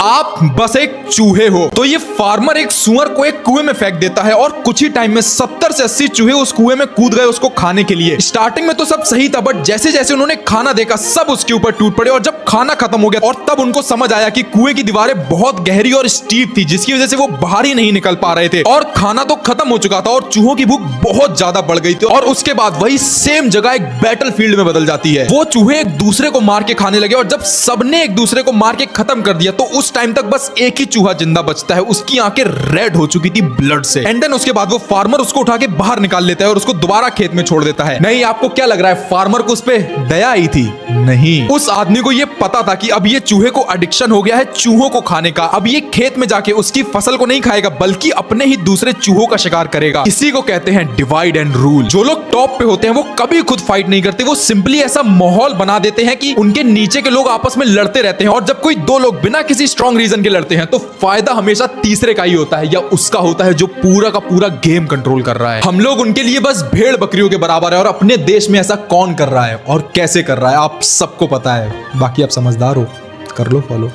आप बस एक चूहे हो। तो ये फार्मर एक सुअर को एक कुएं में फेंक देता है और कुछ ही टाइम में 70 से 80 चूहे उस कुएं में कूद गए उसको खाने के लिए। स्टार्टिंग में तो सब सही था, बट जैसे जैसे उन्होंने खाना देखा सब उसके ऊपर टूट पड़े। और जब खाना खत्म हो गया और तब उनको समझ आया कि कुएं की दीवारें बहुत गहरी और स्टीप थी, जिसकी वजह से वो बाहर ही नहीं निकल पा रहे थे। और खाना तो खत्म हो चुका था और चूहों की भूख बहुत ज्यादा बढ़ गई थी। और उसके बाद वही सेम जगह एक बैटल फील्ड में बदल जाती है। वो चूहे एक दूसरे को मार के खाने लगे और जब सबने एक दूसरे को मार के खत्म कर दिया तो उस टाइम तक बस एक ही चूहा जिंदा बचता है। उसकी आंखें रेड हो चुकी थी ब्लड से। एंड देन उसके बाद वो फार्मर उसको उठा के बाहर निकाल लेता है और उसको दोबारा खेत में छोड़ देता है। नहीं, आपको क्या लग रहा है फार्मर को उस पे दया आई थी? नहीं, उस आदमी को ये पता था कि अब ये चूहे को एडिक्शन हो गया है चूहों को खाने का। अब ये खेत में जाके उसकी फसल को नहीं खाएगा बल्कि अपने ही दूसरे चूहों का शिकार करेगा। इसी को कहते हैं डिवाइड एंड रूल। जो लोग टॉप पे होते हैं वो कभी खुद फाइट नहीं करते, वो सिंपली ऐसा माहौल बना देते हैं कि उनके नीचे के लोग आपस में लड़ते रहते हैं। और जब कोई दो लोग बिना किसी स्ट्रॉन्ग रीजन के लड़ते हैं तो फायदा हमेशा तीसरे का ही होता है, या उसका होता है जो पूरा का पूरा गेम कंट्रोल कर रहा है। हम लोग उनके लिए बस भेड़ बकरियों के बराबर है। और अपने देश में ऐसा कौन कर रहा है और कैसे कर रहा है आप सबको पता है। बाकी आप समझदार हो, कर लो फॉलो।